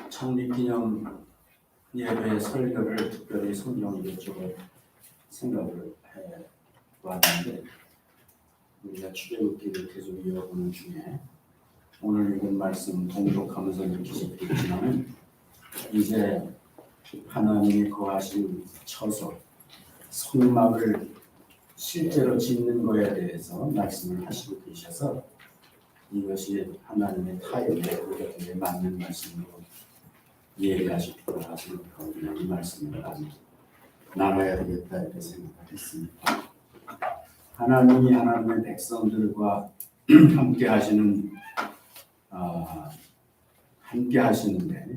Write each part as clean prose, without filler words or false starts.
창립기념 예배 설교를 특별히 성경 이것저것 생각을 해 왔는데, 우리가 출애굽기를 계속 이어보는 중에 오늘 읽은 말씀 동독하면서 느끼셨겠지만, 이제 하나님이 거하신 처소 성막을 실제로 짓는 거에 대해서 말씀을 하시고 계셔서, 이것이 하나님의 타협에 우리에게 맞는 말씀으로 예배하시도록 하시니까 그냥 이 말씀을 나눠야 되겠다 이렇게 생각을 했습니다. 하나님이 하나님의 백성들과 함께 하시는데,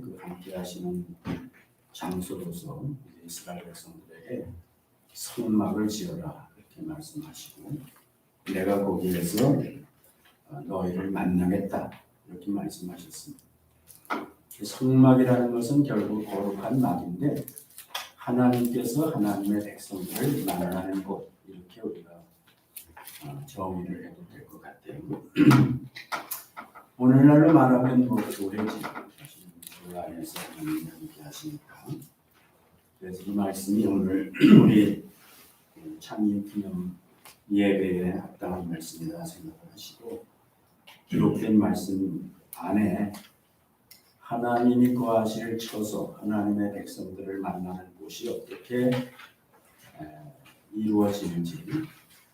그 함께 하시는 장소로서 이스라엘 백성들에게 성막을 지어라 이렇게 말씀하시고, 내가 거기에서 너희를 만나겠다 이렇게 말씀하셨습니다. 성막이라는 것은 결국 거룩한 막인데, 하나님께서 하나님의 백성들을 만나는 곳, 이렇게 우리가 정의를 해도 될 것 같아요. 오늘날로 말하면 교회지, 그 안에서 하나님이 함께 하시니까. 그래서 이 말씀이 오늘 우리 창립기념 예배에 합당한 말씀이라 생각을 하시고, 기록된 말씀 안에 하나님이 거하실 처소, 하나님의 백성들을 만나는 곳이 어떻게 이루어지는지,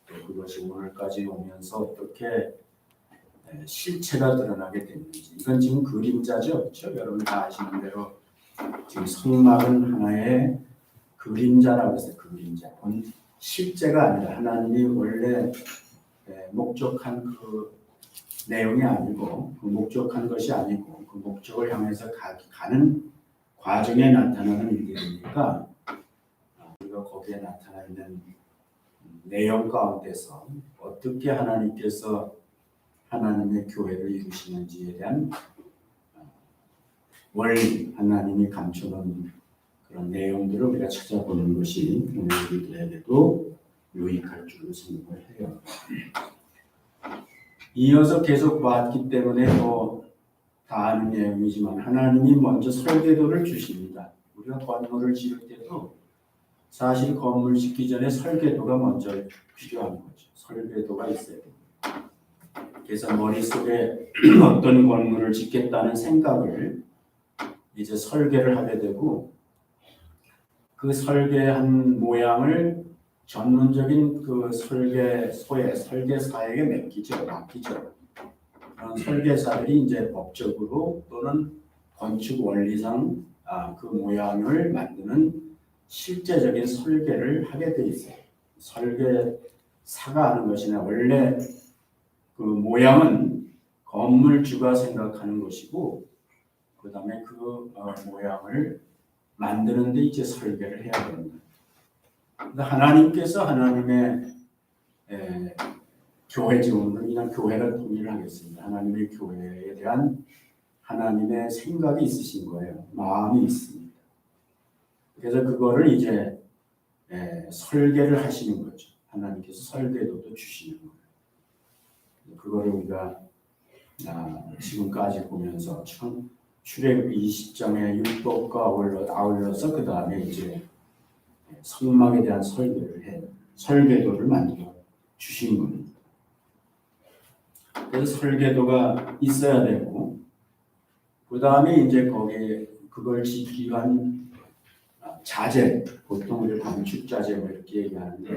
또 그것이 오늘까지 오면서 어떻게 실체가 드러나게 됐는지, 이건 지금 그림자죠, 그렇죠? 여러분 다 아시는 대로 지금 성막은 하나의 그림자라고 해서 그림자, 실제가 아니라 하나님이 원래 목적한 그 내용이 아니고, 그 목적한 것이 아니고, 그 목적을 향해서 가는 과정에 나타나는 일들이니까, 우리가 거기에 나타나 있는 내용 가운데서 어떻게 하나님께서 하나님의 교회를 이루시는지에 대한 원리, 하나님이 감춰놓은 그런 내용들을 우리가 찾아보는 것이 오늘 우리들에게도 유익할 줄로 생각을 해요. 이어서 계속 봤기 때문에 다 아는 내용이지만, 하나님이 먼저 설계도를 주십니다. 우리가 건물을 지을 때도 사실 건물 짓기 전에 설계도가 먼저 필요한 거죠. 설계도가 있어야 됩니다. 그래서 머릿속에 어떤 건물을 짓겠다는 생각을 이제 설계를 하게 되고, 그 설계한 모양을 전문적인 그 설계사에게 맡기죠. 그런 설계사들이 이제 법적으로 또는 건축 원리상 그 모양을 만드는 실제적인 설계를 하게 돼 있어요. 설계사가 하는 것이나, 원래 그 모양은 건물주가 생각하는 것이고, 그 다음에 그 모양을 만드는데 이제 설계를 해야 됩니다. 하나님께서 하나님의 교회 지원을, 그냥 교회를 통일을 하겠습니다. 하나님의 교회에 대한 하나님의 생각이 있으신 거예요. 마음이 있습니다. 그래서 그거를 이제 설계를 하시는 거죠. 하나님께서 설계도도 주시는 거예요. 그거를 우리가 지금까지 보면서 출애굽기 20장의 율법과 아울러서 그 다음에 이제 성막에 대한 설계도를 만들어 주신 겁니다. 그래서 설계도가 있어야 되고, 그 다음에 이제 거기에 그걸 짓기 위한 자재, 보통 우리 건축 자재 이렇게 얘기하는데,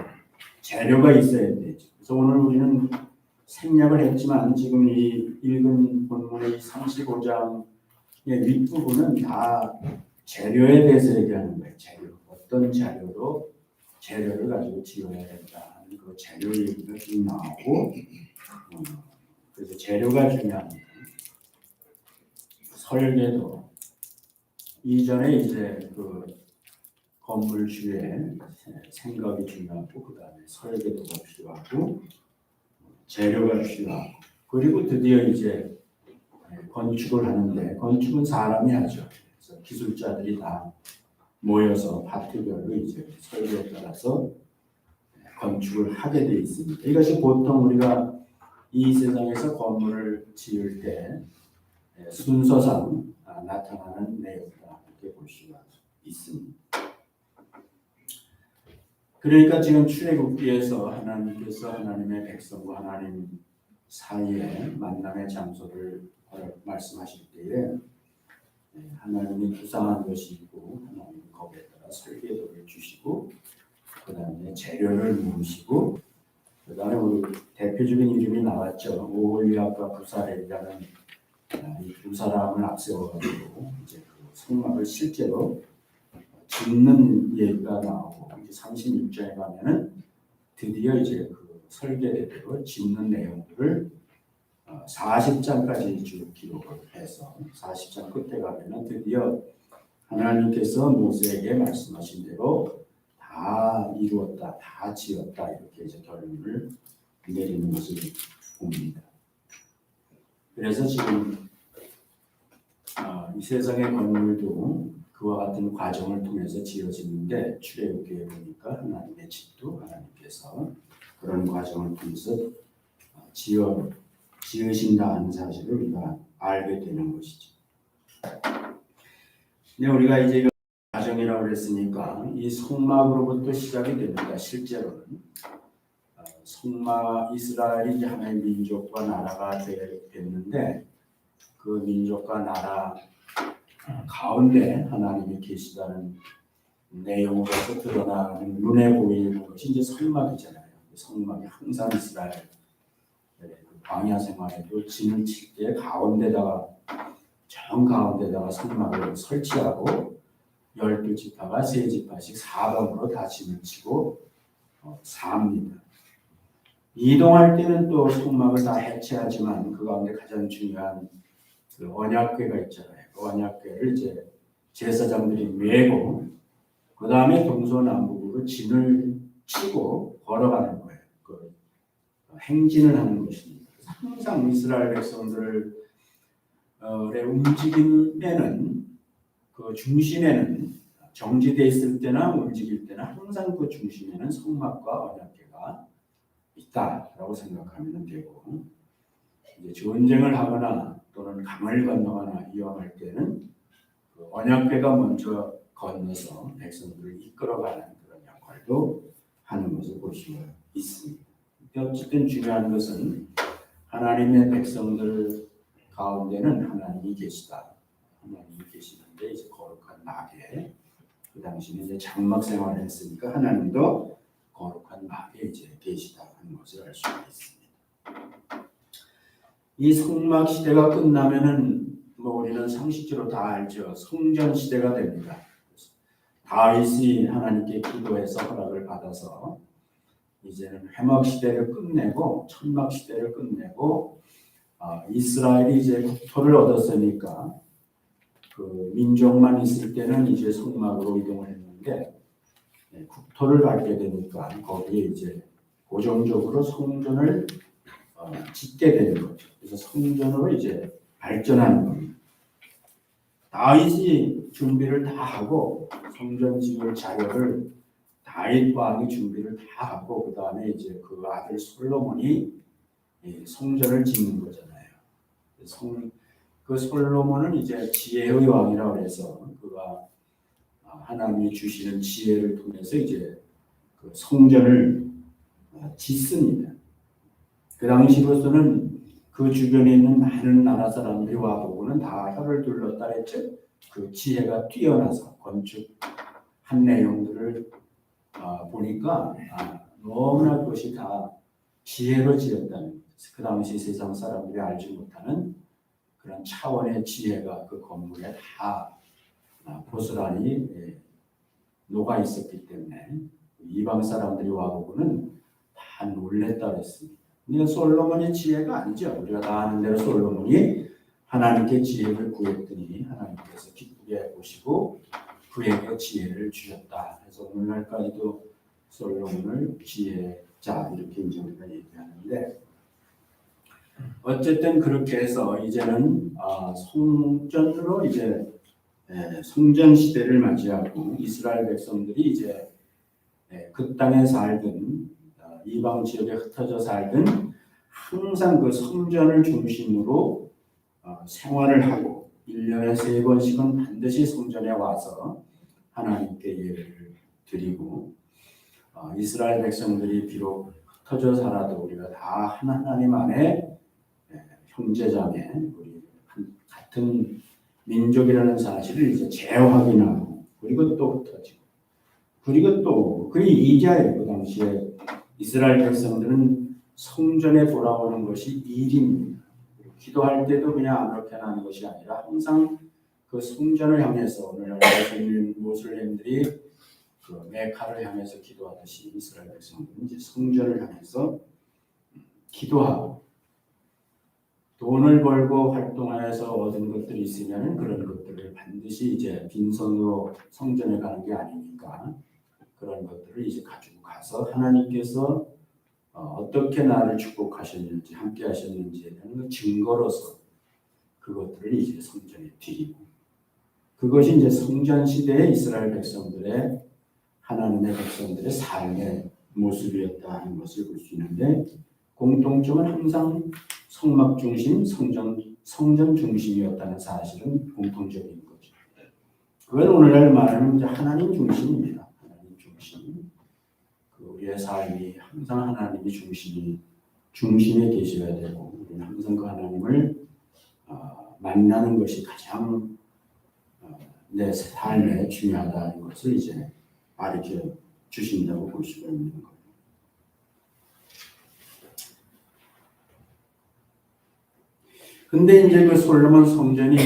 재료가 있어야 되죠. 그래서 오늘 우리는 생략을 했지만, 지금 이 읽은 본문의 35장의 윗부분은 다 재료에 대해서 얘기하는 거예요. 어떤 재료를 가지고 지어야 된다 하는 그 재료 얘기가 좀 나오고, 그래서 재료가 중요합니다. 설계도, 이전에 이제 그 건물주의 생각이 중요하고, 그 다음에 설계도가 필요하고, 재료가 필요하고, 그리고 드디어 이제 건축을 하는데, 건축은 사람이 하죠. 그래서 기술자들이 다 모여서 파트별로 이제 설계에 따라서 건축을 하게 돼 있습니다. 이것이 보통 우리가 이 세상에서 건물을 지을 때 순서상 나타나는 내용이다 이렇게 볼 수가 있습니다. 그러니까 지금 출애굽기에서 하나님께서 하나님의 백성과 하나님 사이에 만남의 장소를 말씀하실 때에 하나님이 구상한 것이 있고 하나님이 거기에 따라 설계도를 주시고 그 다음에 재료를 모으시고 그 다음에 우리 대표적인 이름이 나왔죠. 오홀리압과 부사렐이라는 이 두 사람을 앞세워가지고 이제 그 성막을 실제로 짓는 얘기가 나오고 이제 36장에 가면은 드디어 이제 그 설계대로 짓는 내용들을 40장까지 쭉 기록을 해서 40장 끝에 가면은 드디어 하나님께서 모세에게 말씀하신 대로 다 이루었다, 다 지었다 이렇게 이제 결론을 내리는 것을 봅니다. 그래서 지금 이 세상의 건물도 그와 같은 과정을 통해서 지어지는데 출애굽기에 보니까 하나님의 집도 하나님께서 그런 과정을 통해서 지으신다는 사실을 우리가 알게 되는 것이죠. 근데 우리가 이제 과정이라고 그랬으니까 이 성막으로부터 시작이 됩니다. 실제로는 성막 이스라엘이 이제 하나의 민족과 나라가 됐는데 그 민족과 나라 가운데 하나님이 계시다는 내용으로서 드러나는 눈에 보이는 것이 이제 성막이잖아요. 성막이 항상 이스라엘 광야 생활에도 진을 칠 때 가운데다가 정 가운데다가 성막을 설치하고 12지파가 3지파씩 4번으로 다 진을 치고 삽니다. 이동할 때는 또 성막을 다 해체하지만 그 가운데 가장 중요한 그 언약궤가 있잖아요. 그 언약궤를 이제 제사장들이 메고 그 다음에 동서남북으로 진을 치고 걸어가는 거예요. 그 행진을 하는 것입니다. 항상 이스라엘 백성들의 움직임에는 그 중심에는 정지되어 있을 때나 움직일 때나 항상 그 중심에는 성막과 언약궤가 있다라고 생각하면 되고 이제 전쟁을 하거나 또는 강을 건너거나 위험할 때는 그 언약궤가 먼저 건너서 백성들을 이끌어가는 그런 역할도 하는 것을 볼 수가 있습니다. 어쨌든 중요한 것은 하나님의 백성들 가운데는 하나님이 계시다. 하나님이 계시는데 이제 거룩한 막에 그 당시에 이제 장막 생활을 했으니까 하나님도 거룩한 막에 이제 계시다 하는 것을 알 수가 있습니다. 이 성막 시대가 끝나면은 뭐 우리는 상식적으로 다 알죠. 성전 시대가 됩니다. 다윗이 하나님께 기도해서 허락을 받아서 이제는 회막 시대를 끝내고 천막 시대를 끝내고 이스라엘이 이제 국토를 얻었으니까 그 민족만 있을 때는 이제 성막으로 이동을 했는데 국토를 갖게 되니까 거기에 이제 고정적으로 성전을 짓게 되는 거죠. 그래서 성전으로 이제 발전하는 겁니다. 다윗이 준비를 다 하고 성전 지을 자료를 다윗 왕이 준비를 다 하고 그 다음에 이제 그 아들 솔로몬이 성전을 짓는 거잖아요. 그 솔로몬은 이제 지혜의 왕이라고 해서 그가 하나님이 주시는 지혜를 통해서 이제 그 성전을 짓습니다. 그 당시로서는 그 주변에 있는 많은 나라 사람들이 와보고는 다 혀를 둘렀다 했죠. 그 지혜가 뛰어나서 건축한 내용들을 보니까 너무나 그것이 다 지혜로 지었다는 그 당시 세상 사람들이 알지 못하는 그런 차원의 지혜가 그 건물에 다 고스란히 녹아 있었기 때문에 이방 사람들이 와보고는 다 놀랬다 그랬습니다. 근데 솔로몬의 지혜가 아니죠. 우리가 다 아는 대로 솔로몬이 하나님께 지혜를 구했더니 하나님께서 기쁘게 보시고 그에게 지혜를 주셨다. 그래서 오늘날까지도 솔로몬을 지혜자 이렇게 이제 우리가 얘기하는데 어쨌든 그렇게 해서 이제는 성전으로 이제 성전 시대를 맞이하고 이스라엘 백성들이 이제 그 땅에 살든 이방 지역에 흩어져 살든 항상 그 성전을 중심으로 생활을 하고 1년에 3번씩은 반드시 성전에 와서 하나님께 예배를 드리고 이스라엘 백성들이 비록 흩어져 살아도 우리가 다 하나님 안에 형제자매 우리 같은 민족이라는 사실을 이제 재확인하고 그리고 또 흩어지고 그리고 또 그게 이자예요. 그 당시에 이스라엘 백성들은 성전에 돌아오는 것이 일입니다. 기도할 때도 그냥 아무렇게나 하는 것이 아니라 항상 그 성전을 향해서 오늘날 모슬렘들이 그 메카를 향해서 기도하듯이 이스라엘 백성들은 이제 성전을 향해서 기도하고 돈을 벌고 활동하여서 얻은 것들이 있으면 그런 것들을 반드시 이제 빈손으로 성전에 가는 게 아니니까 그런 것들을 이제 가지고 가서 하나님께서 어떻게 나를 축복하셨는지 함께 하셨는지에 대한 증거로서 그것들을 이제 성전에 드리고 그것이 이제 성전 시대의 이스라엘 백성들의 하나님의 백성들의 삶의 모습이었다 하는 것을 볼 수 있는데 공통점은 항상 성막 중심, 성전 중심이었다는 사실은 공통적인 거죠. 그건 오늘날 말하는 이제 하나님 중심입니다. 하나님 중심. 우리의 삶이 항상 하나님이 중심에 계셔야 되고 우리는 항상 그 하나님을 만나는 것이 가장 내 삶에 중요하다는 것을 이제 가르쳐 주신다고 볼 수가 있는 거예요. 근데 이제 그 솔로몬 성전이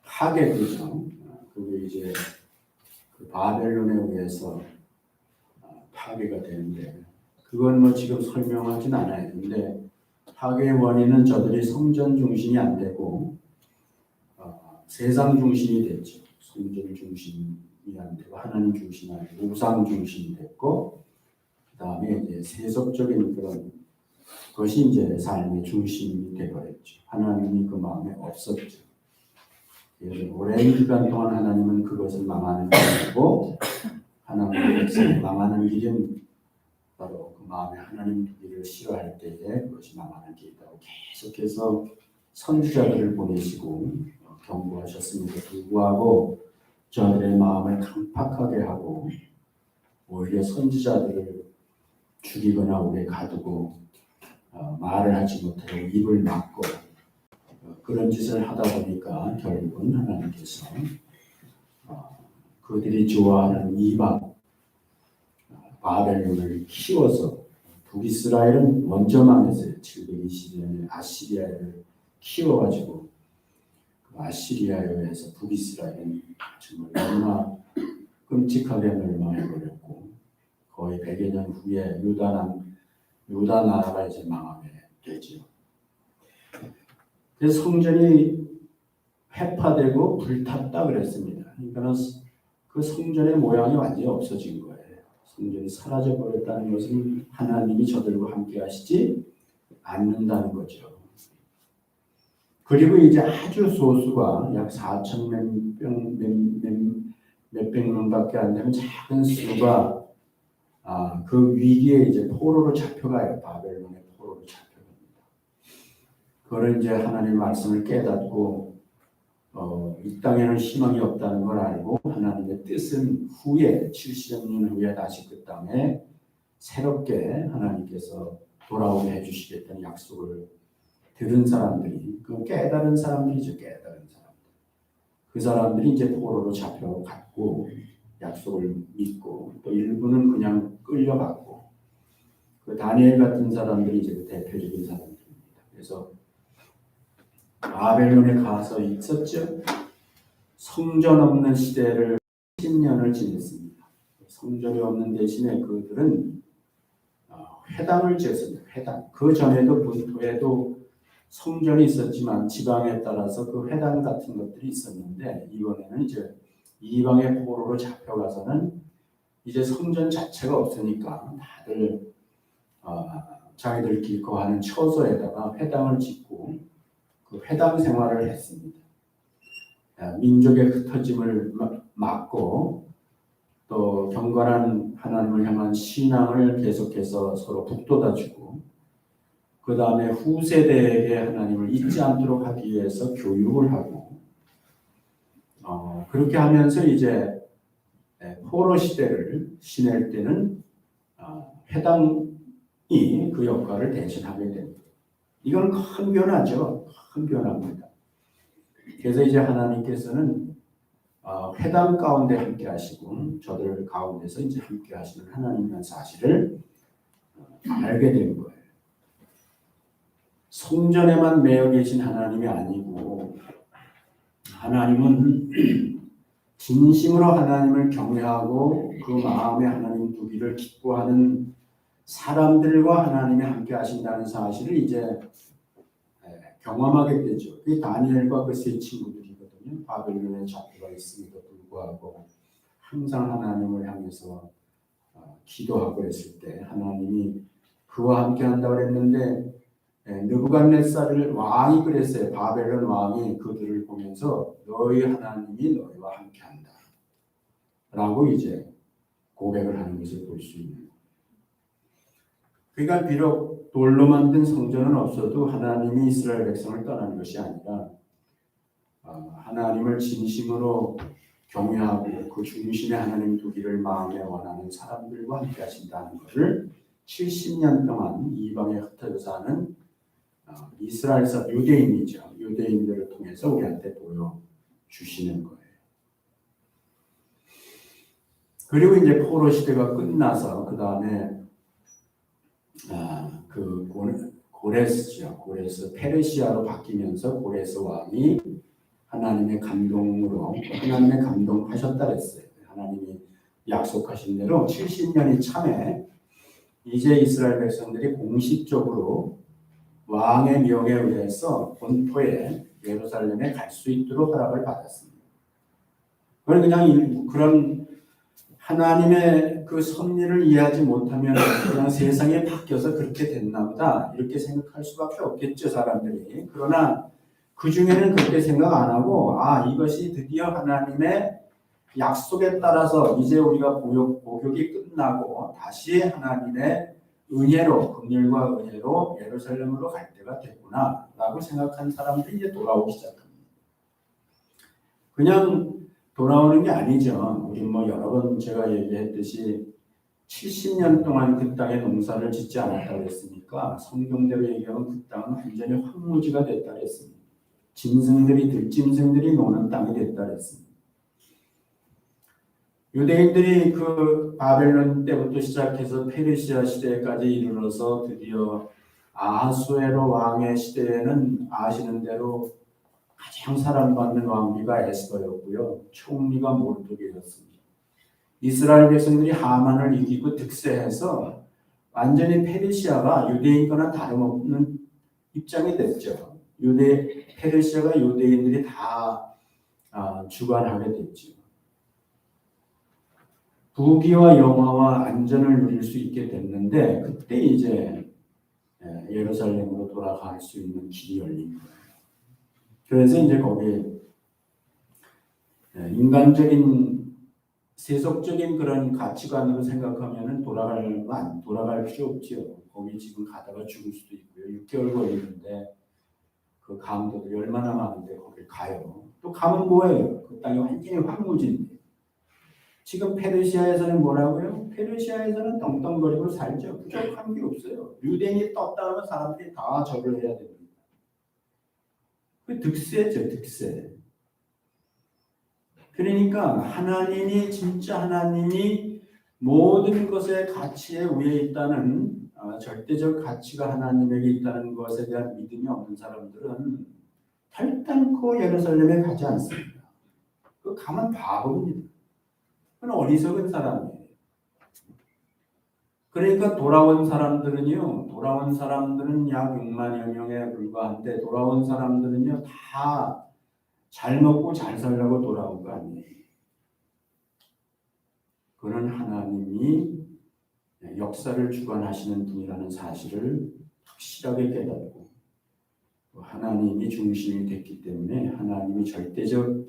파괴되죠. 그게 이제 그 바벨론에 의해서 파괴가 되는데 그건 뭐 지금 설명하진 않아요. 근데 파괴의 원인은 저들이 성전 중심이 안 되고 세상 중심이 됐죠. 성전 중심이 안 되고 하나님 중심이 아니고 우상 중심이 됐고 그 다음에 이제 세속적인 그런 것이 이제 삶의 중심이 되어버렸죠. 하나님이 그 마음에 없었죠. 오랜 기간 동안 하나님은 그것을 망하는 길이고 하나님의 백성이 망하는 길은 바로 그 마음에 하나님 두기를 싫어할 때에 그것이 망하는 길이라고 계속해서 선지자들을 보내시고 경고하셨음에도 불구하고 저들의 마음을 강팍하게 하고 오히려 선지자들을 죽이거나 오래 가두고 말을 하지 못하고 입을 막고 그런 짓을 하다 보니까 결국은 하나님께서 그들이 좋아하는 이방 바벨론을 키워서 북이스라엘은 먼저 망했어요. 720년에 아시리아를 키워가지고 그 아시리아에 의해서 북이스라엘은 정말 너무나 끔찍하게 멸망해버렸고 거의 100여 년 후에 유다 나라가 이제 망하게 되죠. 그래서 성전이 회파되고 불탔다 그랬습니다. 그러니까 그 성전의 모양이 완전히 없어진 거예요. 성전이 사라져 버렸다는 것은 하나님이 저들과 함께 하시지 않는다는 거죠. 그리고 이제 아주 소수가 약 4천 몇백 명밖에 안 되는 작은 수가 그 위기에 이제 포로로 잡혀가요. 바벨론의 포로로 잡혀갑니다. 그걸 이제 하나님의 말씀을 깨닫고 이 땅에는 희망이 없다는 걸 알고 하나님의 뜻은 후에 70년 후에 다시 그 땅에 새롭게 하나님께서 돌아오게 해주시겠다는 약속을 들은 사람들이 그 깨달은 사람들이죠. 깨달은 사람들. 그 사람들이 이제 포로로 잡혀갔고 약속을 믿고 또 일부는 그냥 끌려갔고 그 다니엘 같은 사람들이 이제 그 대표적인 사람들입니다. 그래서 바벨론에 가서 있었죠. 성전 없는 시대를 10년을 지냈습니다. 성전이 없는 대신에 그들은 회당을 지었습니다. 회당. 그 전에도 본토에도 성전이 있었지만 지방에 따라서 그 회당 같은 것들이 있었는데 이번에는 이제 이방의 포로로 잡혀가서는 이제 성전 자체가 없으니까 다들 자기들끼리 거하는 처소에다가 회당을 짓고 그 회당 생활을 했습니다. 민족의 흩어짐을 막고 또 경건한 하나님을 향한 신앙을 계속해서 서로 북돋아주고 그 다음에 후세대에게 하나님을 잊지 않도록 하기 위해서 교육을 하고 그렇게 하면서 이제 포로 시대를 지낼 때는 회당이 그 역할을 대신하게 됩니다. 이건 큰 변화죠. 큰 변화입니다. 그래서 이제 하나님께서는 회당 가운데 함께 하시고 저들 가운데서 이제 함께 하시는 하나님이라는 사실을 알게 된 거예요. 성전에만 매여 계신 하나님이 아니고 하나님은 진심으로 하나님을 경외하고 그 마음에 하나님 두기를 기뻐하는 사람들과 하나님이 함께 하신다는 사실을 이제 경험하게 되죠. 그게 다니엘과 그 세 친구들이거든요. 바벨론에 잡혀가 있음에도 불구하고 항상 하나님을 향해서 기도하고 했을 때 하나님이 그와 함께 한다고 했는데 느부갓네살을 왕이 그랬어요. 바벨론 왕이 그들을 보면서 너희 하나님이 너희와 함께한다 라고 이제 고백을 하는 것을 볼 수 있는 거예요. 그러니까 비록 돌로 만든 성전은 없어도 하나님이 이스라엘 백성을 떠난 것이 아니라 하나님을 진심으로 경외하고 그 중심에 하나님 두기를 마음에 원하는 사람들과 함께 하신다는 것을 70년 동안 이방에 흩어져 사는 이스라엘 유대인이죠. 유대인들을 통해서 우리한테 보여주시는 거예요. 그리고 이제 포로 시대가 끝나서 그 다음에 그 고레스죠. 고레스 페르시아로 바뀌면서 고레스 왕이 하나님의 감동으로 하나님의 감동하셨다 그랬어요. 하나님이 약속하신 대로 70년이 참에 이제 이스라엘 백성들이 공식적으로 왕의 명에 의해서 본토에 예루살렘에 갈 수 있도록 허락을 받았습니다. 그냥 그런 하나님의 그 섭리를 이해하지 못하면 그냥 세상에 바뀌어서 그렇게 됐나 보다 이렇게 생각할 수밖에 없겠죠, 사람들이. 그러나 그 중에는 그렇게 생각 안 하고 이것이 드디어 하나님의 약속에 따라서 이제 우리가 복역이 끝나고 다시 하나님의 은혜로, 긍휼과 은혜로 예루살렘으로 갈 때가 됐구나 라고 생각한 사람들이 이제 돌아오기 시작합니다. 그냥 돌아오는 게 아니죠. 우리 여러 번 제가 얘기했듯이 70년 동안 그 땅에 농사를 짓지 않았다고 했으니까 성경대로 얘기하면 그 땅은 완전히 황무지가 됐다고 했습니다. 들짐승들이 노는 땅이 됐다고 했습니다. 유대인들이 그 바벨론 때부터 시작해서 페르시아 시대까지 이르러서 드디어 아하수에로 왕의 시대에는 아시는 대로 가장 사랑받는 왕비가 에스더였고요. 총리가 모르드게였습니다. 이스라엘 백성들이 하만을 이기고 득세해서 완전히 페르시아가 유대인과는 다름없는 입장이 됐죠. 페르시아가 유대인들이 다 주관하게 됐죠. 부귀와 영화와 안전을 누릴 수 있게 됐는데 그때 이제 예루살렘으로 돌아갈 수 있는 길이 열린 거예요. 그래서 이제 거기에 인간적인 세속적인 그런 가치관으로 생각하면은 돌아갈 필요 없지요. 거기 지금 가다가 죽을 수도 있고요. 6개월 걸리는데 그 강도들이 얼마나 많은데 거길 가요. 또 가면 뭐예요? 그 땅이 완전히 황무지인데. 지금 페르시아에서는 뭐라고요? 페르시아에서는 떵떵거리고 살죠. 부족한 게 없어요. 유대인이 떴다 하면 사람들이 다 절을 해야 됩니다. 그 득세죠, 득세. 그러니까 진짜 하나님이 모든 것의 가치에 위에 있다는 절대적 가치가 하나님에게 있다는 것에 대한 믿음이 없는 사람들은 결단코 예루살렘에 가지 않습니다. 그 가면 바보입니다. 그건 어리석은 사람이에요. 그러니까 돌아온 사람들은 약 6만여 명에 불과한데 돌아온 사람들은요 다 잘 먹고 잘 살려고 돌아온 거 아니에요. 그는 하나님이 역사를 주관하시는 분이라는 사실을 확실하게 깨닫고 하나님이 중심이 됐기 때문에 하나님이 절대적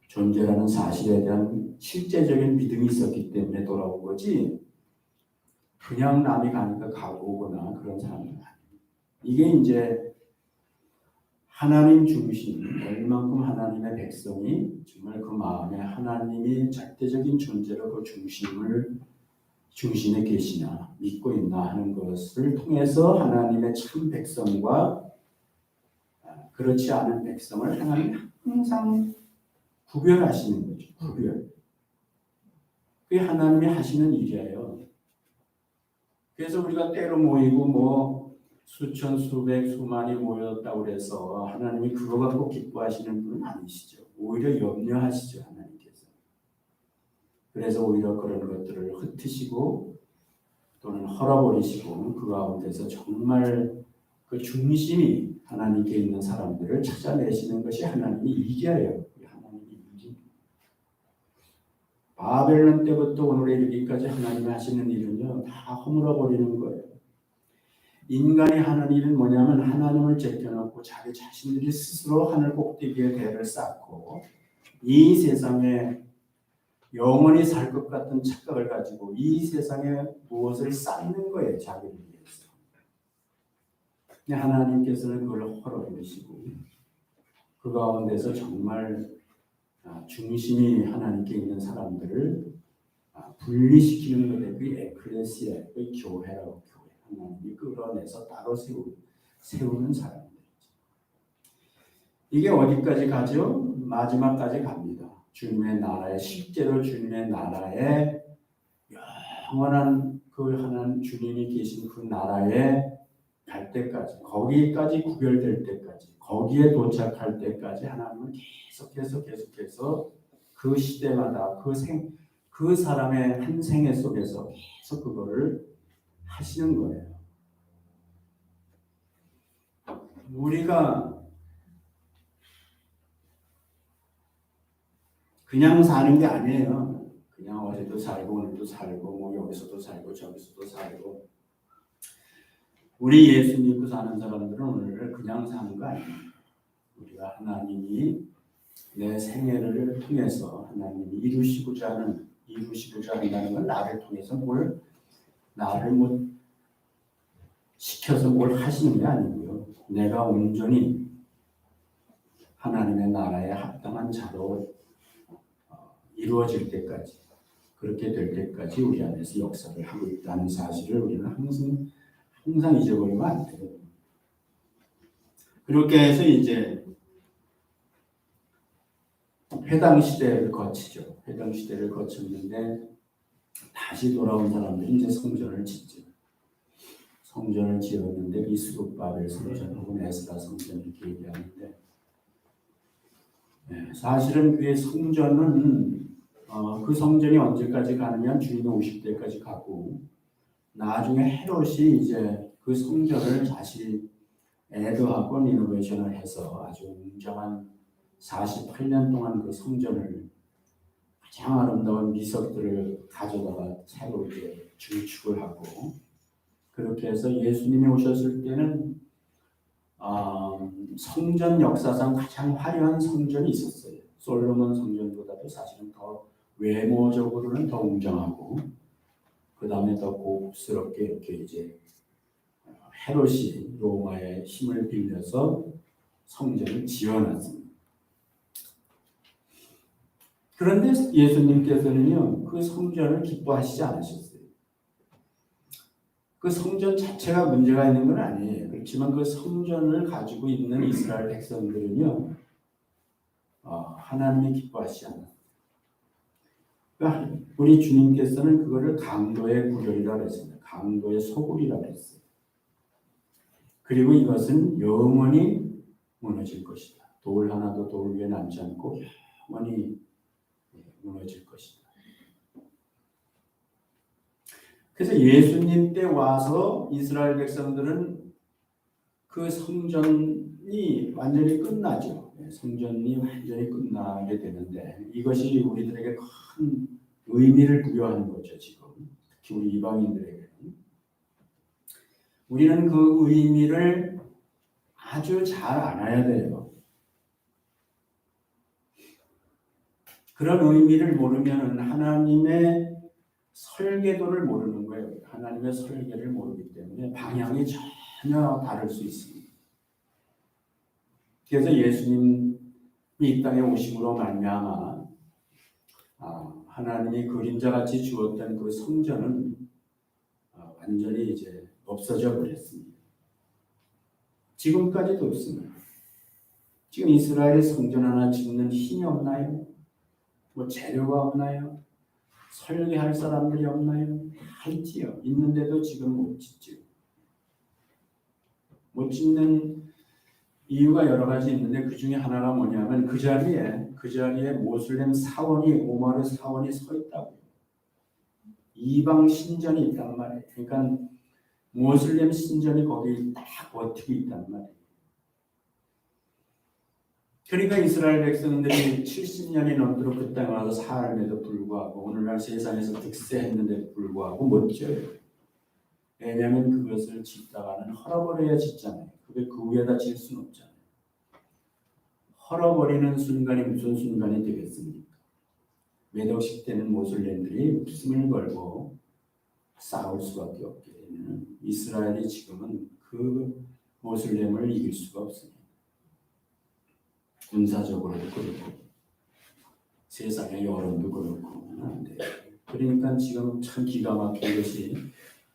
존재라는 사실에 대한 실제적인 믿음이 있었기 때문에 돌아온 거지 그냥 남이 가니까 가고 오거나 그런 사람은 아니에요. 이게 이제 하나님 중심, 얼만큼 하나님의 백성이 정말 그 마음에 하나님이 절대적인 존재로 그 중심에 계시나 믿고 있나 하는 것을 통해서 하나님의 참 백성과 그렇지 않은 백성을 하나님이 항상 구별하시는 거죠. 구별. 그게 하나님이 하시는 일이에요. 그래서 우리가 때로 모이고 수천, 수백, 수만이 모였다고 그래서 하나님이 그거 갖고 기뻐하시는 분은 아니시죠. 오히려 염려하시죠, 하나님께서. 그래서 오히려 그런 것들을 흩으시고 또는 헐어버리시고 그 가운데서 정말 그 중심이 하나님께 있는 사람들을 찾아내시는 것이 하나님의 일이에요. 하나님의 일이. 바벨론 때부터 오늘에 이르기까지 하나님이 하시는 일은요, 다 허물어버리는 거예요. 인간이 하는 일은 뭐냐면 하나님을 제껴놓고 자기 자신들이 스스로 하늘 꼭대기에 대를 쌓고 이 세상에 영원히 살 것 같은 착각을 가지고 이 세상에 무엇을 쌓는 거예요. 자기를 위해서. 근데 하나님께서는 그걸 헐어버리시고 그 가운데서 정말 중심이 하나님께 있는 사람들을 분리시키는 것에 그 에클레시아, 그 교회라고 하나님이 끌어내서 따로 세우는 사람들이죠. 이게 어디까지 가죠? 마지막까지 갑니다. 주님의 나라에 실제로 주님의 나라에 영원한 그 하나님 주님이 계신 그 나라에 갈 때까지 거기까지 구별될 때까지 거기에 도착할 때까지 하나님은 계속해서 그 시대마다 그 사람의 한 생애 속에서 계속 그거를 하시는 거예요. 우리가 그냥 사는 게 아니에요. 그냥 어제도 살고 오늘도 살고 여기서도 살고 저기서도 살고 우리 예수 믿고 사는 사람들은 오늘을 그냥 사는 거 아니에요. 우리가 하나님이 내 생애를 통해서 하나님이 이루시고자 한다는 건 나를 통해서 나를 시켜서 뭘 하시는 게 아니고요. 내가 온전히 하나님의 나라에 합당한 자로 이루어질 때까지 그렇게 될 때까지 우리 안에서 역사를 하고 있다는 사실을 우리는 항상 잊어버리면 안 돼요. 그렇게 해서 이제 회당 시대를 거치죠. 회당 시대를 거쳤는데 다시 돌아온 사람들이 이제 성전을 짓죠. 성전을 지었는데 이스룹바벨 성전 혹은 에스라 성전 이렇게 얘기하는데 사실은 그 성전은 그 성전이 언제까지 가느냐 주님이 오실 때까지 가고 나중에 헤롯이 이제 그 성전을 다시 에드하고 리노베이션을 해서 아주 웅장한 48년 동안 그 성전을 가장 아름다운 미석들을 가져다가 새로 이제 증축을 하고 그렇게 해서 예수님이 오셨을 때는 성전 역사상 가장 화려한 성전이 있었어요. 솔로몬 성전보다도 사실은 더 외모적으로는 더 웅장하고 그 다음에 더 고급스럽게 이렇게 이제 헤롯이 로마의 힘을 빌려서 성전을 지어놨습니다. 그런데 예수님께서는요 그 성전을 기뻐하시지 않으셨어요. 그 성전 자체가 문제가 있는 건 아니에요. 그렇지만 그 성전을 가지고 있는 이스라엘 백성들은요 하나님이 기뻐하시지 않아요. 그러니까 우리 주님께서는 그거를 강도의 구절이라고 했습니다. 강도의 소굴이라고 했어요. 그리고 이것은 영원히 무너질 것이다. 돌 하나도 돌 위에 남지 않고 영원히 무너질 것이다. 그래서 예수님 때 와서 이스라엘 백성들은 그 성전이 완전히 끝나죠. 성전이 완전히 끝나게 되는데 이것이 우리들에게 큰 의미를 부여하는 거죠. 지금 특히 우리 이방인들에게는 우리는 그 의미를 아주 잘 알아야 돼요. 그런 의미를 모르면 하나님의 설계도를 모르는 거예요. 하나님의 설계를 모르기 때문에 방향이 전혀 다를 수 있습니다. 그래서 예수님이 이 땅에 오심으로 말미암아 하나님이 그림자같이 주었던 그 성전은 완전히 이제 없어져 버렸습니다. 지금까지도 없습니다. 지금 이스라엘의 성전 하나 짓는 힘이 없나요? 뭐 재료가 없나요? 설계할 사람들이 없나요? 다 있지요. 있는데도 지금 못 짓죠. 못 짓는 이유가 여러 가지 있는데 그 중에 하나가 뭐냐면 그 자리에 모슬렘 사원이 오마르 사원이 서 있다고요. 이방 신전이 있단 말이에요. 그러니까 모슬렘 신전이 거기 딱 버티고 있단 말이에요. 그러니까 이스라엘 백성들이 70년이 넘도록 그 땅에 와서 살음에도 불구하고 오늘날 세상에서 득세했는데도 불구하고 못 지어요. 왜냐하면 그것을 짓다가는 헐어버려야 짓잖아요. 그게 그 위에다 질 수는 없잖아요. 헐어버리는 순간이 무슨 순간이 되겠습니까? 매덕식 되는 모슬렘들이 목숨을 걸고 싸울 수밖에 없게 되면 이스라엘이 지금은 그 모슬렘을 이길 수가 없습니다. 군사적으로도 그렇고 세상의 여론도 그렇고 한데 그러니까 지금 참 기가 막힌 것이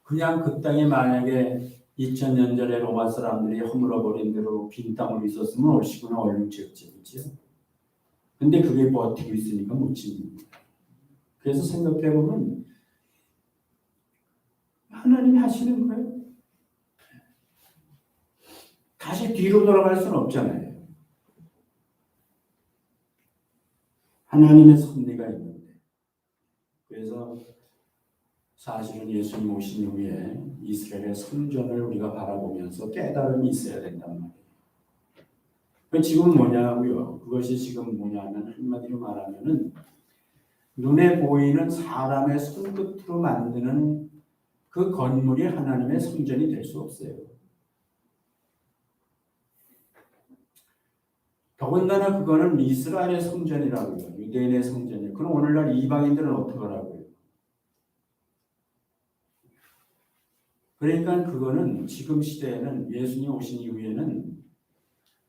그냥 그 땅에 만약에 2000년 전에 로마 사람들이 허물어버린 대로 빈 땅으로 있었으면 얼씨구나 얼른 지었지요. 근데 그게 버티고 있으니까 못 짓는 거예요. 그래서 생각해보면 하나님이 하시는 거예요. 다시 뒤로 돌아갈 수는 없잖아요. 하나님의 섭리가 있는데 그래서 사실은 예수님 오신 후에 이스라엘의 성전을 우리가 바라보면서 깨달음이 있어야 된단 말이에요. 지금 뭐냐고요? 그것이 지금 뭐냐면 한마디로 말하면은 눈에 보이는 사람의 손끝으로 만드는 그 건물이 하나님의 성전이 될 수 없어요. 더군다나 그거는 이스라엘의 성전이라고요. 유대인의 성전이에요. 그럼 오늘날 이방인들은 어떻게 하라고요? 그러니까 그거는 지금 시대에는 예수님 오신 이후에는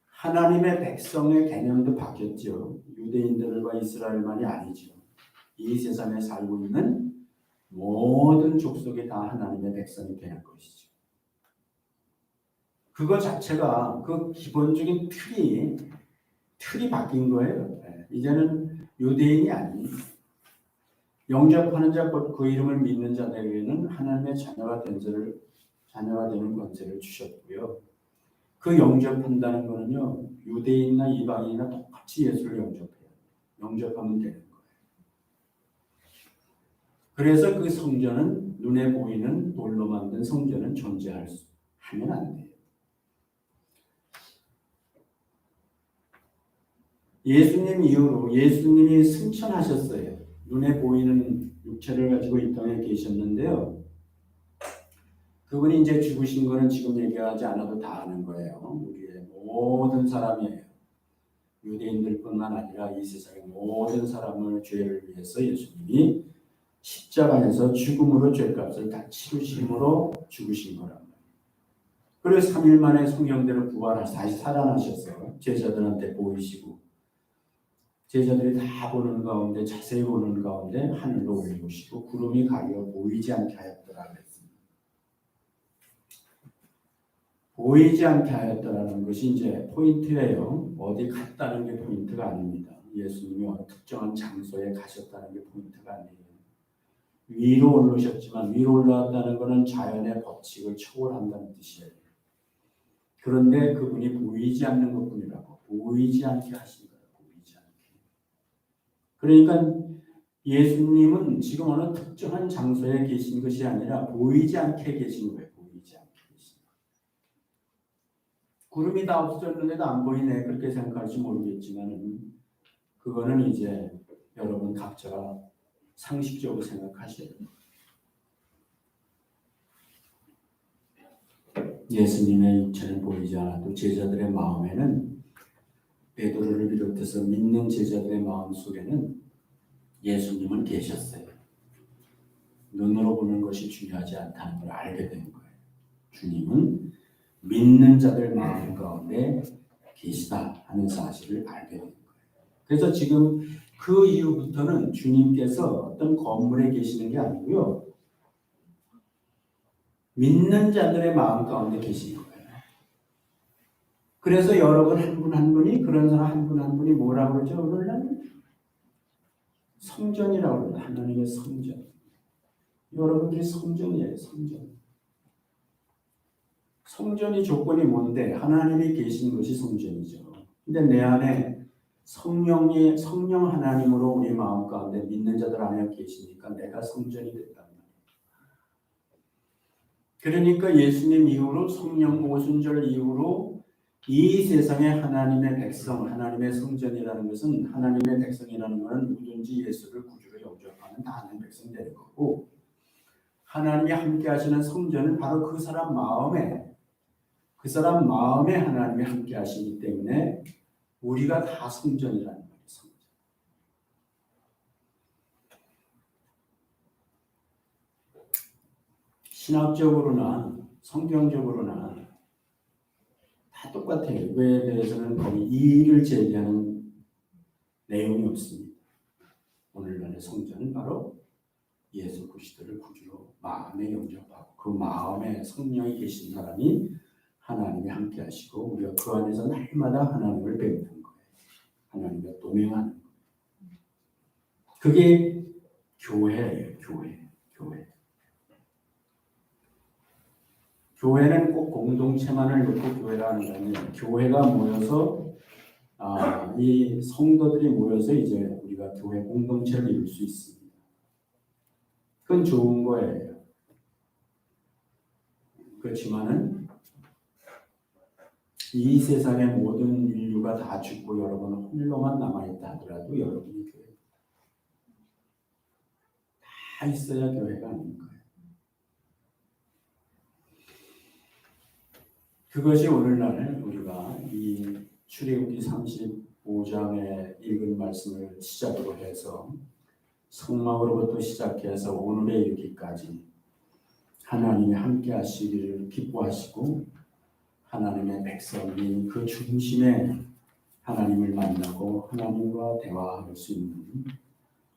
하나님의 백성의 개념도 바뀌었죠. 유대인들과 이스라엘만이 아니죠. 이 세상에 살고 있는 모든 족속이 다 하나님의 백성이 되는 것이죠. 그거 자체가 그 기본적인 틀이 바뀐 거예요. 이제는 유대인이 아닌 영접하는 자, 그 이름을 믿는 자들에게는 하나님의 자녀가 되는 권세를 주셨고요. 그 영접한다는 거는요, 유대인이나 이방인이나 똑같이 예수를 영접해요. 영접하면 되는 거예요. 그래서 그 성전은 눈에 보이는 돌로 만든 성전은 하면 안 돼요. 예수님 이후로 예수님이 승천하셨어요. 눈에 보이는 육체를 가지고 이 땅에 계셨는데요. 그분이 이제 죽으신 거는 지금 얘기하지 않아도 다 아는 거예요. 우리의 모든 사람이에요. 유대인들뿐만 아니라 이 세상의 모든 사람을 죄를 위해서 예수님이 십자가에서 죽음으로 죄값을 다 치르심으로 죽으신 거란 말이에요. 그리고 3일 만에 성령대로 부활하셔서 다시 살아나셔서 제자들한테 보이시고 제자들이 다 보는 가운데 자세히 보는 가운데 하늘로 올리시고 구름이 가려 보이지 않게 하였더라 그랬습니다. 보이지 않게 하였더라는 것이 이제 포인트예요. 어디 갔다는 게 포인트가 아닙니다. 예수님이 어느 특정한 장소에 가셨다는 게 포인트가 아니에요. 위로 올라오셨지만 위로 올라왔다는 것은 자연의 법칙을 초월한다는 뜻이에요. 그런데 그분이 보이지 않는 것뿐이라고 보이지 않게 하신 거예요. 보이지 않게. 그러니까 예수님은 지금 어느 특정한 장소에 계신 것이 아니라 보이지 않게 계신 거예요. 보이지 않게 계신 거예요. 구름이 다 없어졌는데도 안 보이네 그렇게 생각할지 모르겠지만 그거는 이제 여러분 각자가 상식적으로 생각하셔야 됩니다. 예수님의 육체는 보이지 않아도 제자들의 마음에는 베드로를 비롯해서 믿는 제자들의 마음 속에는 예수님은 계셨어요. 눈으로 보는 것이 중요하지 않다는 걸 알게 된 거예요. 주님은 믿는 자들 마음 가운데 계시다 하는 사실을 알게 된 거예요. 그래서 지금 그 이후부터는 주님께서 어떤 건물에 계시는 게 아니고요. 믿는 자들의 마음 가운데 계시는 거예요. 그래서 여러분 한 분 한 분이 그런 사람 한 분 한 분이 뭐라고 그러죠? 오늘날 성전이라고 그러죠. 하나님의 성전. 여러분들이 성전이에요. 성전. 성전이 조건이 뭔데? 하나님이 계신 것이 성전이죠. 근데 내 안에 성령 하나님으로 우리 마음 가운데 믿는 자들 안에 계시니까 내가 성전이 됐단 말이에요. 그러니까 예수님 이후로 성령 오순절 이후로 이 세상에 하나님의 백성, 하나님의 성전이라는 것은 하나님의 백성이라는 것은 누구든지 예수를 구주로 영접하는 다 하나님의 백성이 되는 거고 하나님이 함께 하시는 성전은 바로 그 사람 마음에 하나님이 함께 하시기 때문에 우리가 다 성전이라는 거예요. 성전. 신학적으로나 성경적으로나 다 똑같아요. 그거에 대해서는 거의 이의를 제기하는 내용이 없습니다. 오늘날의 성전은 바로 예수 그리스도를 구주로 마음에 영접하고 그 마음에 성령이 계신 사람이 하나님이 함께 하시고 우리가 그 안에서 날마다 하나님을 배우는 거예요. 하나님과 동행하는 거예요. 그게 교회예요. 교회. 교회는 꼭 공동체만을 놓고 교회라는 게 아니라 교회가 모여서 이 성도들이 모여서 이제 우리가 교회 공동체를 이룰 수 있습니다. 그건 좋은 거예요. 그렇지만은 이 세상의 모든 인류가 다 죽고 여러분은 홀로만 남아있다 하더라도 여러분이 교회 다 있어야 교회가 아닌 거예요. 그것이 오늘날 우리가 이 출애굽기 35장에 읽은 말씀을 시작으로 해서 성막으로부터 시작해서 오늘에 이르기까지 하나님이 함께 하시기를 기뻐하시고 하나님의 백성이 그 중심에 하나님을 만나고 하나님과 대화할 수 있는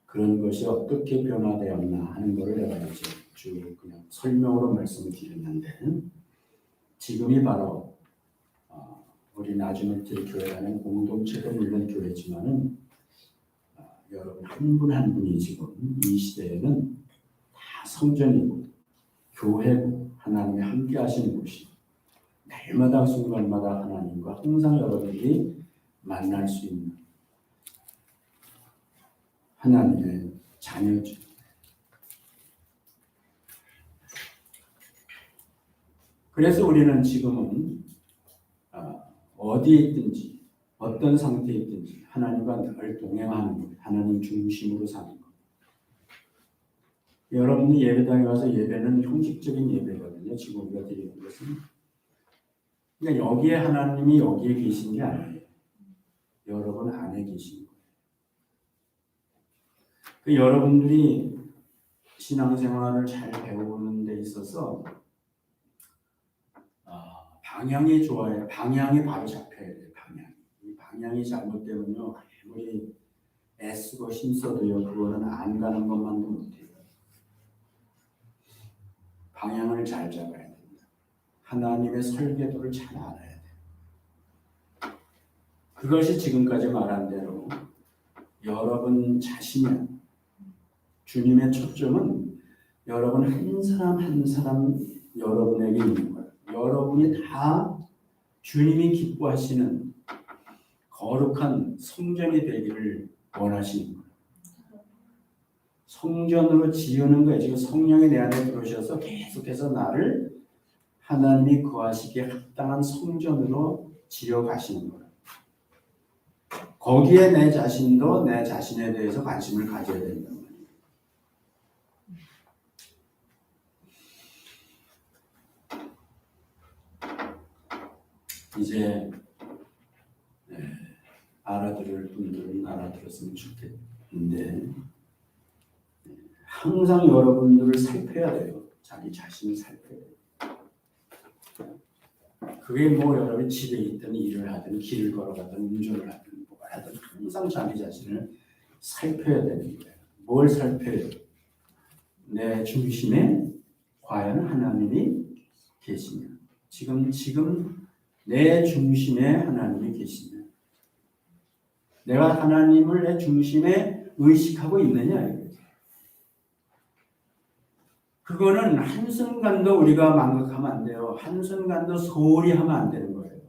그런 것이 어떻게 변화되었나 하는 것을 내가 이제 쭉 그냥 설명으로 말씀을 드렸는데 지금이 바로 우리 나주노틸 교회라는 공동체가 있는 교회지만은 여러분 한 분 한 분이 지금 이 시대에는 다 성전이고 교회고 하나님이 함께 하시는 곳이 날마다 순간마다 하나님과 항상 여러분들이 만날 수 있는 하나님의 자녀죠. 그래서 우리는 지금은 어디에 있든지 어떤 상태에 있든지 하나님과 늘 동행하는 것, 하나님 중심으로 사는 것. 여러분이 예배당에 와서 예배는 형식적인 예배거든요. 지금 우리가 드리는 것은. 그러니까 여기에 하나님이 여기에 계신 게 아니에요. 여러분 안에 계신 거예요. 그 여러분들이 신앙생활을 잘 배우는 데 있어서 방향이 좋아요. 방향이 바로 잡혀야 돼요. 방향이 잘못되면요. 아무리 애쓰고 힘써도요. 그거는 안 가는 것만도 못해요. 방향을 잘 잡아야 됩니다. 하나님의 설계도를 잘 알아야 돼요. 그것이 지금까지 말한 대로 여러분 자신이 주님의 초점은 여러분 한 사람 한 사람 여러분에게 있는 거예요. 여러분이 다 주님이 기뻐하시는 거룩한 성전이 되기를 원하시는 거예요. 성전으로 지으는 거예요. 지금 성령이 내 안에 들어오셔서 계속해서 나를 하나님이 거하시기에 합당한 성전으로 지어 가시는 거예요. 거기에 내 자신도 내 자신에 대해서 관심을 가져야 된다. 이제 알아들을 분들은 알아들었으면 좋겠는데 항상 여러분들을 살펴야 돼요. 자기 자신을 살펴야 돼요. 그게 뭐 여러분이 집에 있든 일을 하든 길을 걸어가든 운전을 하든 뭘 하든 항상 자기 자신을 살펴야 되는 거예요. 뭘 살펴요? 내 중심에 과연 하나님이 계시냐? 지금 내 중심에 하나님이 계시냐? 내가 하나님을 내 중심에 의식하고 있느냐? 그거는 한순간도 우리가 망각하면 안 돼요. 한순간도 소홀히 하면 안 되는 거예요.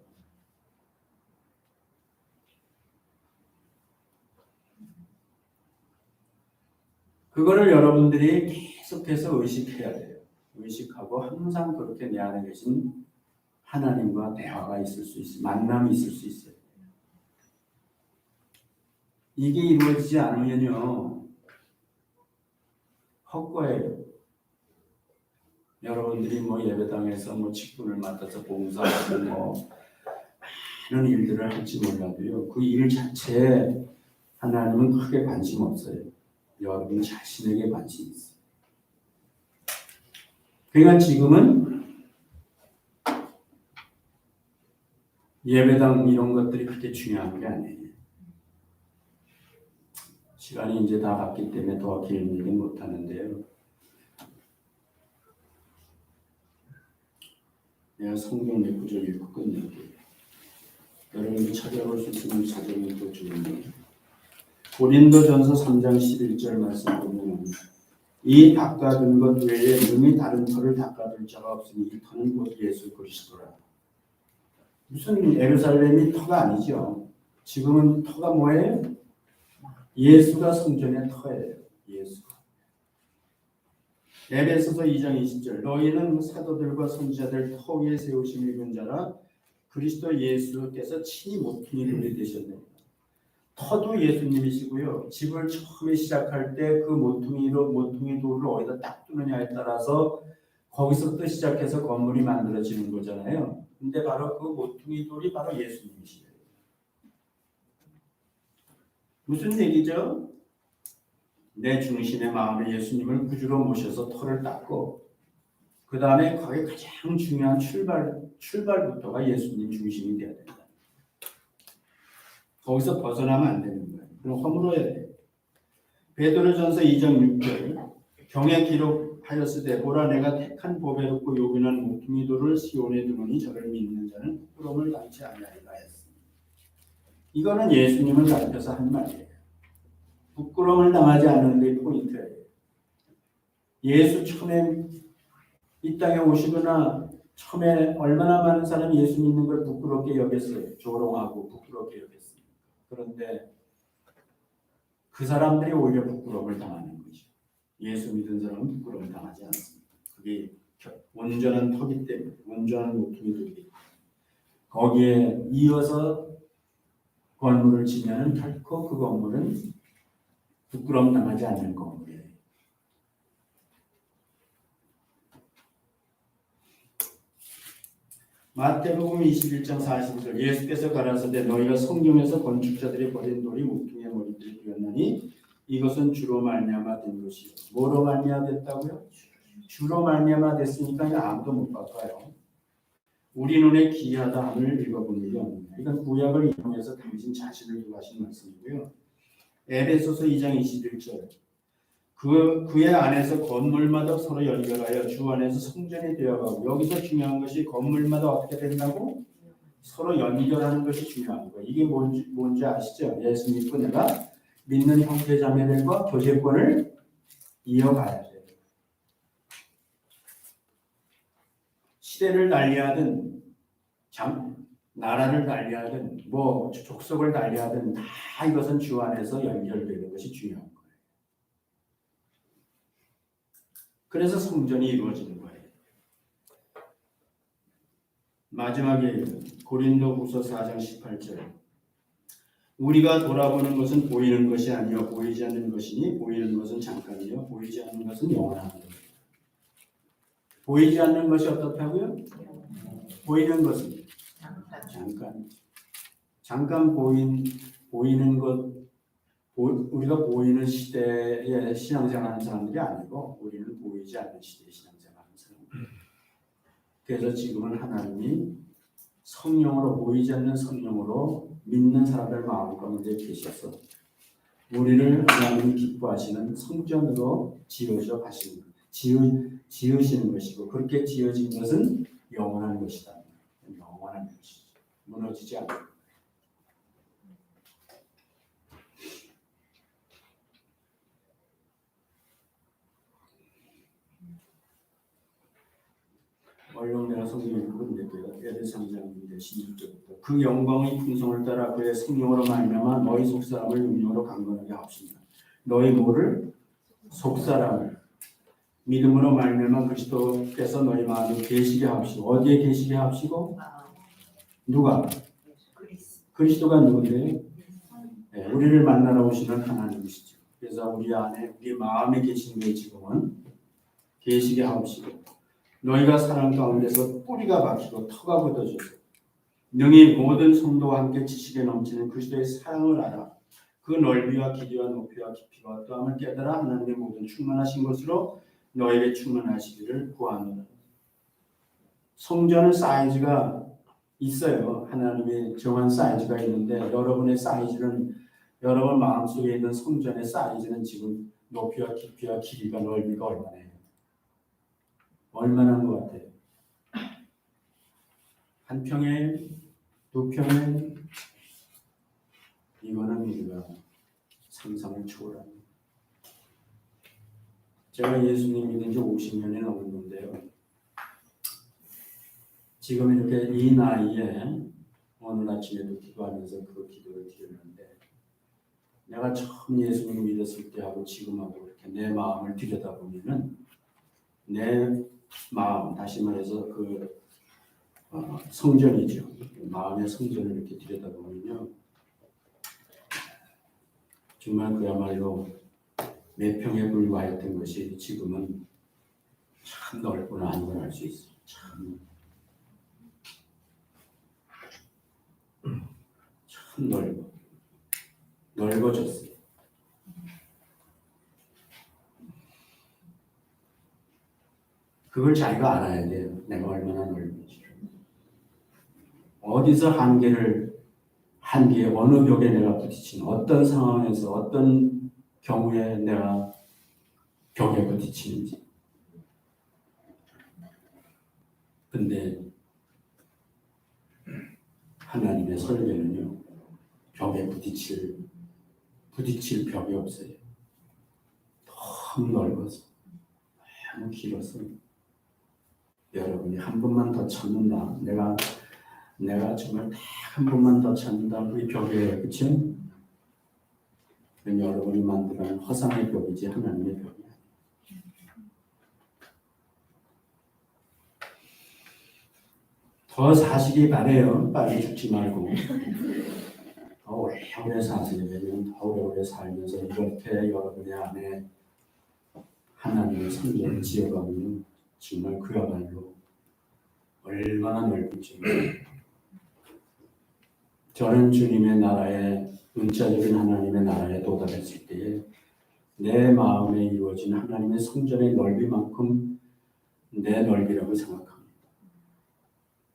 그거를 여러분들이 계속해서 의식해야 돼요. 의식하고 항상 그렇게 내 안에 계신 하나님과 대화가 있을 수 있어요. 만남이 있을 수 있어요. 이게 이루어지지 않으면요, 헛거예요. 여러분들이 뭐 예배당에서 뭐 직분을 맡아서 봉사하고 뭐 많은 일들을 할지 몰라도요, 그 일 자체에 하나님은 크게 관심 없어요. 여러분 자신에게 관심이 있어요. 그러니까 지금은 예배당 이런 것들이 그렇게 중요한 게 아니에요. 시간이 이제 다 갔기 때문에 더 긴 얘기는 못 하는데요. 내가 성경 몇 구절 읽고 끝낼게요. 여러분이 찾아볼 수 있으면 찾아보면 또 좋은데, 고린도전서 3장 11절 말씀 보면 이 닦아둔 것 외에 능히 다른 터를 닦아둘 자가 없으니 이 터는 곧 예수 그리스도라. 무슨 예루살렘이 터가 아니죠. 지금은 터가 뭐예요? 예수가 성전의 터예요. 예수가. 에베소서 2장 20절 너희는 사도들과 선지자들 터 위에 세우심 입은 자라 그리스도 예수께서 친히 모퉁이 돌이 되셨네요. 터도 예수님이시고요. 집을 처음에 시작할 때 그 모퉁이 돌을 어디다 딱 두느냐에 따라서 거기서부터 시작해서 건물이 만들어지는 거잖아요. 근데 바로 그 모퉁이 돌이 바로 예수님이시에요. 무슨 얘기죠? 내 중심의 마음에 예수님을 구주로 모셔서 터를 닦고 그 다음에 거기에 가장 중요한 출발부터가 예수님 중심이 되어야 된다. 거기서 벗어나면 안 되는 거예요. 그럼 허물어야 돼요. 베드로전서 2장 6절 경에 기록하였으되 보라 내가 택한 보배롭고 요긴한 모퉁이 돌을 시온에 두노니 저를 믿는 자는 부끄러움을 당치 아니하리라 했습니다. 이거는 예수님을 가리켜서 한 말이에요. 부끄러움을 당하지 않는 게 포인트예요. 예수 처음에 이 땅에 오시거나 처음에 얼마나 많은 사람이 예수 믿는 걸 부끄럽게 여겼어요. 조롱하고 부끄럽게 여겼어요. 그런데 그 사람들이 오히려 부끄러움을 당하는 거죠. 예수 믿은 사람은 부끄러움을 당하지 않습니다. 그게 온전한 터기 때문에, 온전한 모퉁이 돌이 거기에 이어서 건물을 지면은 결코 그 건물은 부끄러움 당하지 않는 건물이에요. 마태복음 21장 40절 예수께서 가라사대 너희가 성경에서 건축자들이 버린 돌이 모퉁이의 머리들이 되었나니 이것은 주로 말미암아 된 것이요. 뭐로 말미암아 됐다고요? 주로 말미암아 됐으니까 아무도 못 바꿔요. 우리 눈에 기이하다 함을 읽어본 일이 없느냐. 이건 구약을 이용해서 당신 자신을 구하신 말씀이고요. 에베소서 2장 21절 그의 안에서 건물마다 서로 연결하여 주 안에서 성전이 되어가고 여기서 중요한 것이 건물마다 어떻게 된다고? 서로 연결하는 것이 중요한 거예요. 이게 뭔지 아시죠? 예수 믿고 내가 믿는 형제자매들과 교제권을 이어가야 돼요. 시대를 달리하든 나라를 달리하든 뭐 족속을 달리하든 다 이것은 주 안에서 연결되는 것이 중요한 거예요. 그래서 성전이 이루어지는 거예요. 마지막에 고린도후서 4장 18절 우리가 돌아보는 것은 보이는 것이 아니요 보이지 않는 것이니 보이는 것은 잠깐이요 보이지 않는 것은 영원한 것이다. 보이지 않는 것이 어떻다고요? 보이는 것은 잠깐 보이는 것 우리가 보이는 시대에 신앙생활하는 사람들이 아니고 우리는 보이지 않는 시대에 신앙생활하는 사람들. 그래서 지금은 하나님이 성령으로 보이지 않는 성령으로 믿는 사람들 마음 가운데 계셔서 우리를 하나님이 기뻐하시는 성전으로 지으시는 것이고 그렇게 지어진 것은 영원한 것이다. 영원한 것이죠. 무너지지 않는. 얼른 내가 성경 읽고 끝낼게요. 에베소 3장 16절부터 그 영광의 풍성을 따라 그의 성령으로 말미암아 너희 속사람을 능력으로 강건하게 하옵시다. 너희 모를 속사람을 믿음으로 말미암아 그리스도께서 너희 마음에 계시게 하옵시고 어디에 계시게 하옵시고 누가? 그리스도가 누군데요? 네, 우리를 만나러 오시는 하나님이시죠. 그래서 우리 안에 우리 마음에 계신 게 지금은 계시게 하옵시고 너희가 사랑 가운데서 뿌리가 박히고 터가 굳어져서 능히 모든 성도와 함께 지식에 넘치는 그리스도의 사랑을 알아 그 넓이와 길이와 높이와 깊이가 어떠함을 깨달아 하나님의 모든 충만하신 것으로 너에게 충만하시기를 구하노라. 성전은 사이즈가 있어요. 하나님의 정한 사이즈가 있는데 여러분의 사이즈는 여러분 마음속에 있는 성전의 사이즈는 지금 높이와 깊이와 길이가 넓이가 얼마나 해요? 얼마나 한 것 같아요? 한 평에 두 평에 이거는 우리가 상상을 초월합니다. 제가 예수님 믿은 지 50년이 넘었는데요. 지금 이렇게 이 나이에 오늘 아침에도 기도하면서 그 기도를 드렸는데 내가 처음 예수님 믿었을 때하고 지금하고 이렇게 내 마음을 들여다보면은 내 마음, 다시 말해서 그 성전이죠. 마음의 성전을 이렇게 들여다보면요. 정말 그야말로 몇 평에 불과했던 것이 지금은 참 넓구나 하는 걸 알 수 있어요. 참 넓어졌어요. 그걸 자기가 알아야 돼요. 내가 얼마나 넓은지. 어디서 한계에 어느 벽에 내가 부딪힌 어떤 상황에서 어떤 경우에 내가 벽에 부딪히는지. 근데 하나님의 설계는요. 벽에 부딪힐 벽이 없어요. 너무 넓어서 너무 길어서 여러분이 한 번만 더 찾는다. 내가 정말 딱 한 번만 더 찾는다. 우리 벽에 그치? 여러분이 만들어낸 허상의 벽이지 하나님의 벽이야. 더 사시기 바래요. 빨리 죽지 말고. 더 오래오래 사시게 되면 더 오래오래 살면서 이렇게 여러분의 안에 하나님의 성전을 지어가면 정말 그야말로 얼마나 넓은지. 저는 주님의 나라에 은자적인 하나님의 나라에 도달했을 때에 내 마음에 이루어진 하나님의 성전의 넓이만큼 내 넓이라고 생각합니다.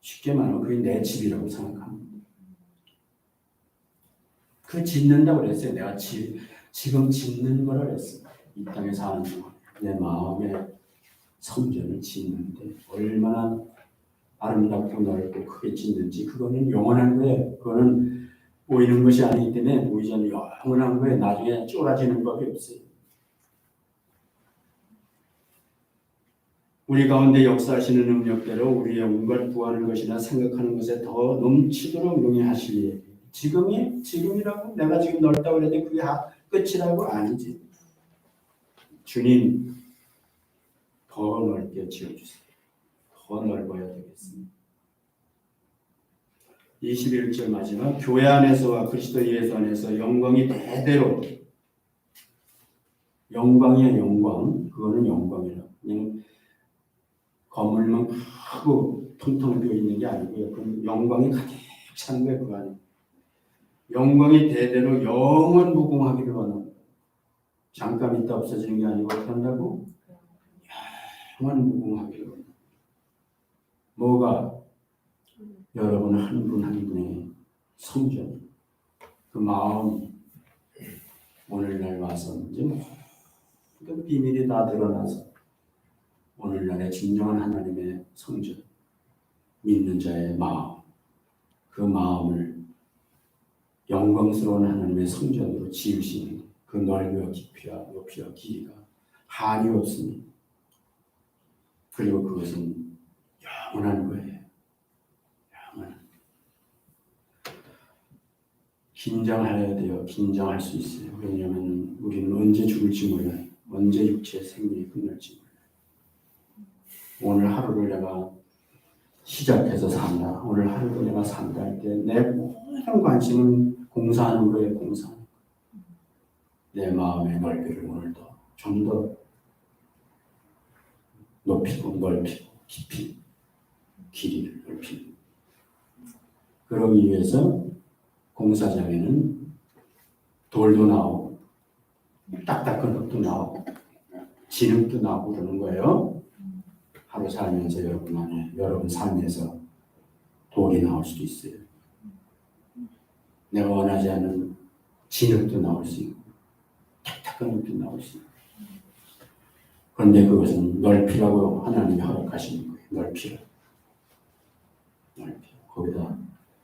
쉽게 말하면 그게 내 집이라고 생각합니다. 그 짓는다고 그랬어요. 내가 지금 짓는 거라 그랬어요. 이 땅에 사는 동안 내 마음의 성전을 짓는데 얼마나 아름답고 넓고 크게 짓는지 그거는 영원한 거예요. 그거는 보이는 것이 아니기 때문에 보이지 않는 영원한 거예요. 나중에 쫄아지는 법이 없어요. 우리 가운데 역사하시는 능력대로 우리의 온갖 구하는 것이나 생각하는 것에 더 넘치도록 용해하실 일. 지금이라고 내가 지금 넓다고 그랬는데 그게 끝이라고 아니지. 주님 더 넓게 지어주세요. 더 넓어야 되겠습니다. 21절 마지막 교회 안에서와 그리스도 예수 안에서 영광이 대대로 영광이야 영광. 그거는 영광이라. 그냥 건물만 크고 텅텅 비어 있는 게 아니고요. 그 영광이 가득 찬 거예요. 그 안에. 영광이 대대로 영원 무궁하기를 원합니다. 잠깐 있다 없어지는 게 아니고 어떻게 한다고? 영원 무궁하기를 원합니다. 뭐가? 여러분 한 분 한 분의 성전, 그 마음 오늘날 와서 이제 그 비밀이 다 드러나서 오늘날의 진정한 하나님의 성전, 믿는 자의 마음, 그 마음을 영광스러운 하나님의 성전으로 지으시는 그 넓이와 깊이와 높이와 길이가 한이 없습니다. 그리고 그것은 영원한 거예요. 영원한. 긴장해야 돼요. 긴장할 수 있어요. 왜냐하면 우리는 언제 죽을지 몰라요. 언제 육체의 생명이 끝날지 몰라요. 오늘 하루를 내가 시작해서 산다. 오늘 하루를 내가 산다 할 때 내 모든 관심은 공사하는 거에 공사하는 거예요. 내 마음의 넓이를 오늘도 좀 더 높이고 넓히고 깊이 길이를 넓히고 그러기 위해서 공사장에는 돌도 나오고 딱딱한 흙도 나오고 진흙도 나오고 그러는 거예요. 하루 살면서 여러분 삶에서 돌이 나올 수도 있어요. 내가 원하지 않는 진흙도 나올 수 있고 딱딱한 흙도 나올 수 있고 그런데 그것은 넓히라고 하나님이 허락하시는 거예요. 넓히라. 거기다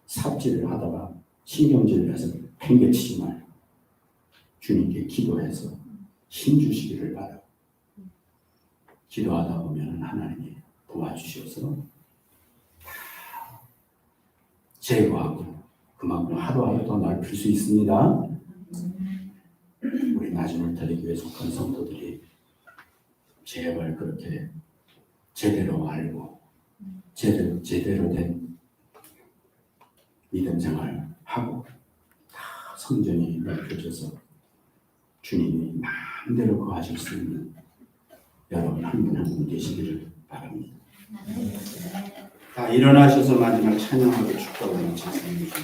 삽질을 하다가 신경질을 해서 팽개치지 말고 주님께 기도해서 힘 주시기를 바라고 기도하다 보면 하나님이 도와주셔서 다 제거하고 그만큼 하루하루 더 넓힐 수 있습니다. 우리 나지못하리 교회 속한 성도들이 제발 그렇게 제대로 알고 제대로 된 믿음 생활 하고 다 성전이 넓혀져서 주님이 마음대로 거하실 수 있는 여러분 한 분 한 분 되시기를 바랍니다. 다 일어나셔서 마지막 찬양하고 축복을 마치겠습니다.